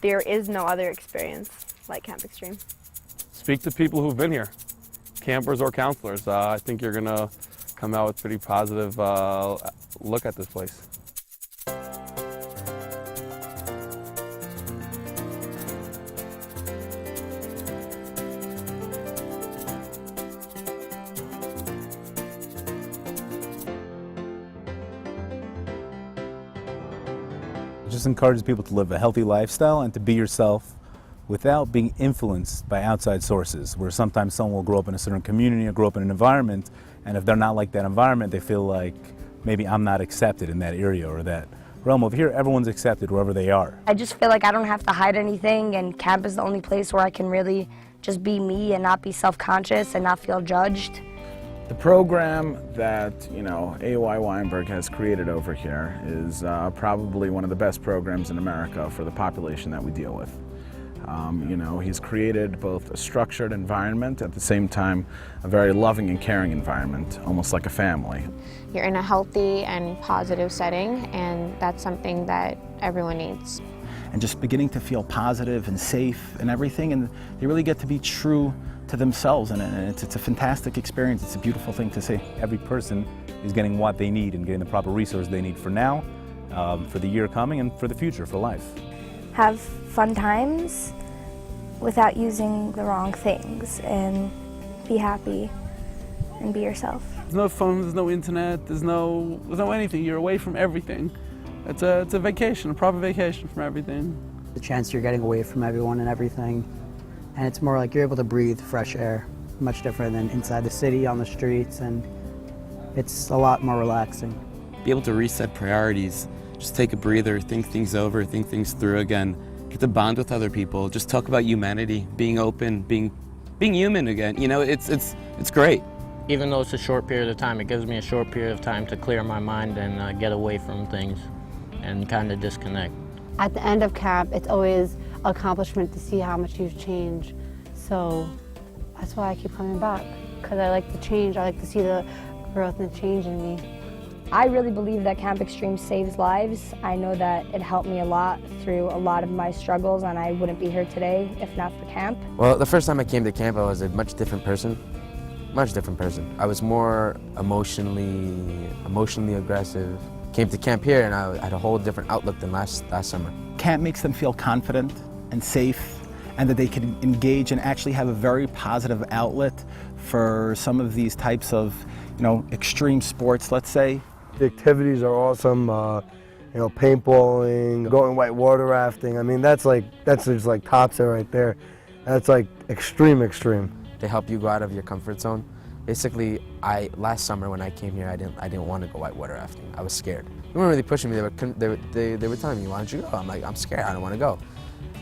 There is no other experience like Camp Extreme. Speak to people who've been here, campers or counselors. I think you're gonna come out with a pretty positive look at this place. It just encourages people to live a healthy lifestyle and to be yourself without being influenced by outside sources, where sometimes someone will grow up in a certain community or grow up in an environment, and if they're not like that environment, they feel like maybe I'm not accepted in that area or that realm. Over here, everyone's accepted wherever they are. I just feel like I don't have to hide anything, and camp is the only place where I can really just be me and not be self-conscious and not feel judged. The program that, AOI Weinberg has created over here is probably one of the best programs in America for the population that we deal with. He's created both a structured environment, at the same time a very loving and caring environment, almost like a family. You're in a healthy and positive setting, and that's something that everyone needs. And just beginning to feel positive and safe and everything, and they really get to be true to themselves, and it's a fantastic experience. It's a beautiful thing to see. Every person is getting what they need and getting the proper resources they need for now, for the year coming, and for the future, for life. Have fun times without using the wrong things, and be happy and be yourself. There's no phone, there's no internet, there's no anything. You're away from everything. It's a vacation, a proper vacation from everything. The chance you're getting away from everyone and everything, and it's more like you're able to breathe fresh air, much different than inside the city on the streets, and it's a lot more relaxing. Be able to reset priorities, just take a breather, think things over, think things through again, get to bond with other people, just talk about humanity, being open, being human again. It's great. Even though it's a short period of time, it gives me a short period of time to clear my mind and get away from things and kind of disconnect. At the end of camp, it's always an accomplishment to see how much you've changed. So that's why I keep coming back, because I like the change. I like to see the growth and change in me. I really believe that Camp Extreme saves lives. I know that it helped me a lot through a lot of my struggles, and I wouldn't be here today if not for camp. Well, the first time I came to camp, I was a much different person. I was more emotionally aggressive. Came to camp here and I had a whole different outlook than last summer. Camp makes them feel confident and safe, and that they can engage and actually have a very positive outlet for some of these types of, extreme sports, let's say. The activities are awesome. Paintballing, going whitewater rafting. I mean, that's just like tops it right there. That's like extreme. They help you go out of your comfort zone. Basically, last summer when I came here, I didn't want to go whitewater rafting. I was scared. They weren't really pushing me. They were telling me, "Why don't you go?" I'm like, "I'm scared. I don't want to go."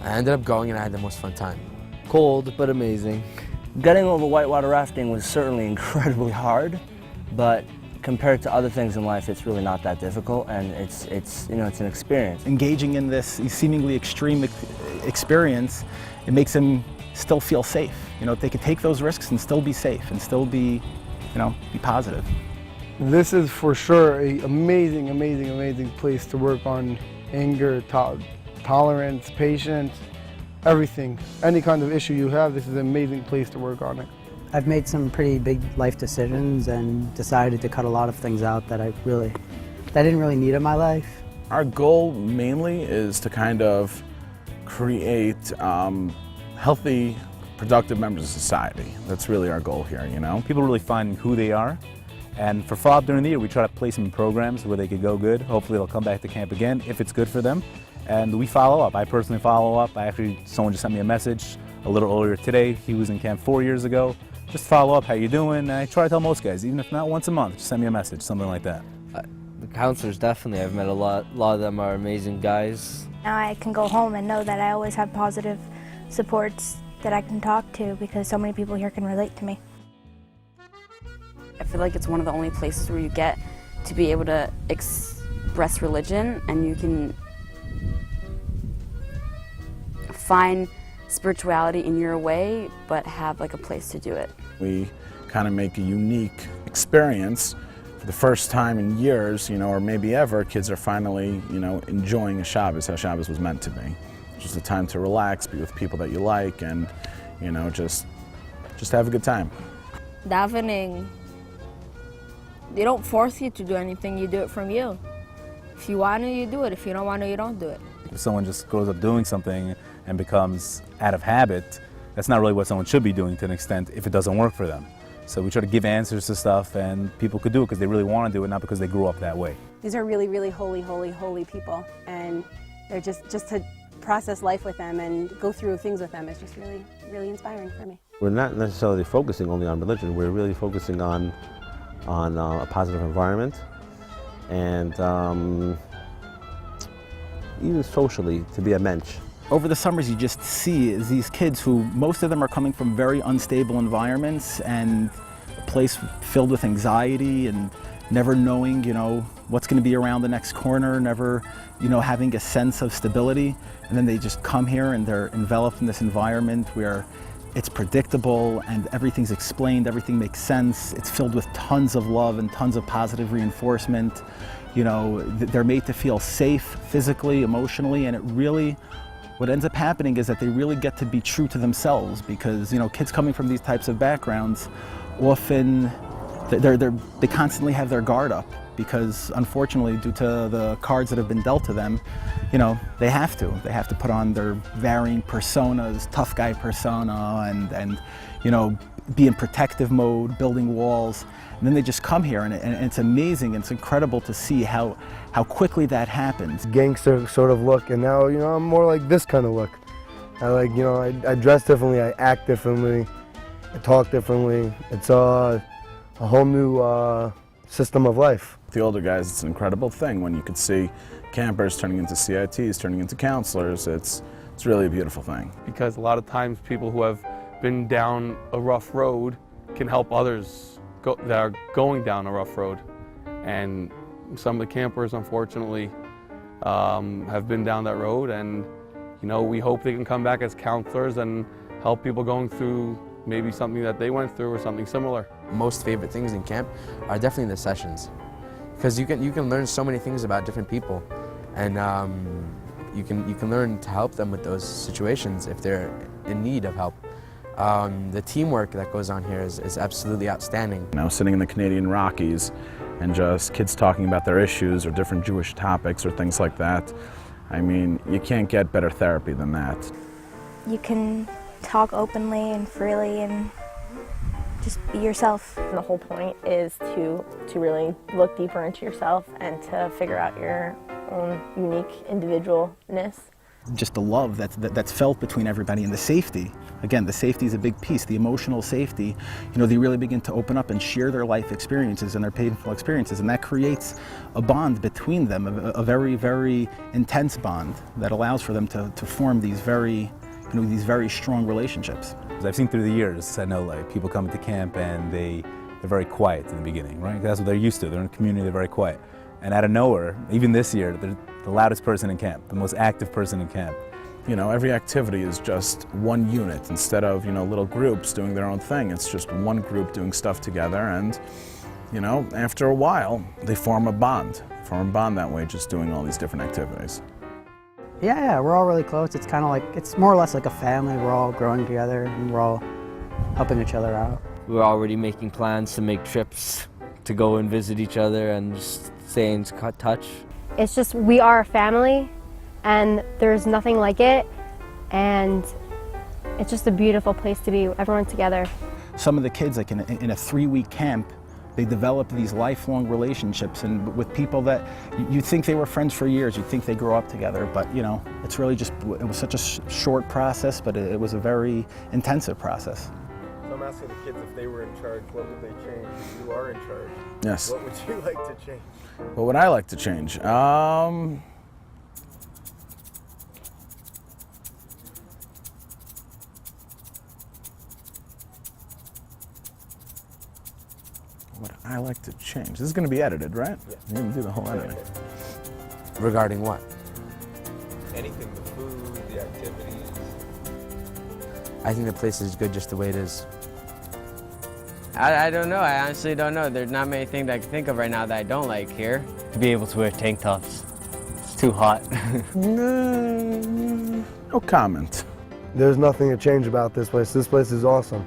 I ended up going, and I had the most fun time. Cold, but amazing. Getting over whitewater rafting was certainly incredibly hard, but compared to other things in life, it's really not that difficult, and it's an experience. Engaging in this seemingly extreme experience, it makes them still feel safe. They can take those risks and still be safe and still be positive. This is for sure an amazing place to work on anger, tolerance, patience, everything. Any kind of issue you have, this is an amazing place to work on it. I've made some pretty big life decisions and decided to cut a lot of things out that I didn't really need in my life. Our goal mainly is to kind of create healthy, productive members of society. That's really our goal here, People really find who they are, and for follow-up during the year, we try to place them in programs where they could go good. Hopefully they'll come back to camp again if it's good for them, and we follow up. I personally follow up. Someone just sent me a message a little earlier today. He was in camp 4 years ago. Just follow up, how you doing? And I try to tell most guys, even if not once a month, just send me a message, something like that. The counselors, definitely. I've met a lot of them are amazing guys. Now I can go home and know that I always have positive supports that I can talk to, because so many people here can relate to me. I feel like it's one of the only places where you get to be able to express religion, and you can find spirituality in your way, but have like a place to do it. We kind of make a unique experience. For the first time in years, or maybe ever, kids are finally, enjoying a Shabbos how Shabbos was meant to be. just a time to relax, be with people that you like, and you know, just have a good time. Davening, they don't force you to do anything, you do it from you. If you want to, you do it. If you don't want to, you don't do it. If someone just grows up doing something and becomes out of habit, that's not really what someone should be doing to an extent if it doesn't work for them. So we try to give answers to stuff, and people could do it because they really want to do it, not because they grew up that way. These are really, really holy people, and they're just to process life with them and go through things with them is just really, really inspiring for me. We're not necessarily focusing only on religion, we're really focusing on a positive environment, and even socially, to be a mensch. Over the summers, you just see these kids who, most of them are coming from very unstable environments and a place filled with anxiety and never knowing, you know, what's going to be around the next corner, never, you know, having a sense of stability. And then they just come here and they're enveloped in this environment where it's predictable and everything's explained, everything makes sense. It's filled with tons of love and tons of positive reinforcement. You know, they're made to feel safe physically, emotionally, and it really, what ends up happening is that they really get to be true to themselves, because, you know, kids coming from these types of backgrounds often, they constantly have their guard up, because unfortunately, due to the cards that have been dealt to them, you know, they have to put on their varying personas, tough guy persona, and you know, be in protective mode, building walls. And then they just come here, and it's amazing, it's incredible to see how quickly that happens. Gangster sort of look, and now, you know, I'm more like this kind of look. I like, you know, I dress differently, I act differently, I talk differently. It's a whole new system of life. The older guys, it's an incredible thing when you could see campers turning into CITs, turning into counselors. It's really a beautiful thing. Because a lot of times people who have been down a rough road can help others that are going down a rough road. And some of the campers, unfortunately, have been down that road, and you know, we hope they can come back as counselors and help people going through maybe something that they went through or something similar. Most favorite things in camp are definitely the sessions, because you can learn so many things about different people, and you can learn to help them with those situations if they're in need of help. The teamwork that goes on here is absolutely outstanding. You know, sitting in the Canadian Rockies and just kids talking about their issues or different Jewish topics or things like that. I mean, you can't get better therapy than that. You can talk openly and freely and just be yourself. The whole point is to really look deeper into yourself and to figure out your own unique individualness. Just the love that's felt between everybody, and the safety. Again, the safety is a big piece, the emotional safety. You know, they really begin to open up and share their life experiences and their painful experiences, and that creates a bond between them, a very, very intense bond that allows for them to form these very, you know, these very strong relationships. I've seen through the years, I know, like, people come to camp and they're very quiet in the beginning, right? That's what they're used to. They're in a community, they're very quiet. And out of nowhere, even this year, they're the loudest person in camp, the most active person in camp. You know, every activity is just one unit instead of, you know, little groups doing their own thing. It's just one group doing stuff together, and, you know, after a while, they form a bond that way, just doing all these different activities. Yeah, we're all really close. It's kind of like, it's more or less like a family. We're all growing together and we're all helping each other out. We're already making plans to make trips to go and visit each other and just stay in touch. It's just, we are a family, and there's nothing like it, and it's just a beautiful place to be, everyone together. Some of the kids, like in a 3-week camp, they develop these lifelong relationships, and with people that you'd think they were friends for years, you'd think they grew up together, but you know, it's really just, it was such a short process, but it was a very intensive process. So I'm asking the kids, if they were in charge, what would they change? You are in charge. Yes. What would you like to change? What would I like to change? What I like to change? This is going to be edited, right? Yeah. You're going to do the whole editing. Regarding what? Anything, the food, the activities. I think the place is good just the way it is. I don't know. I honestly don't know. There's not many things I can think of right now that I don't like here. To be able to wear tank tops. It's too hot. No comment. There's nothing to change about this place. This place is awesome.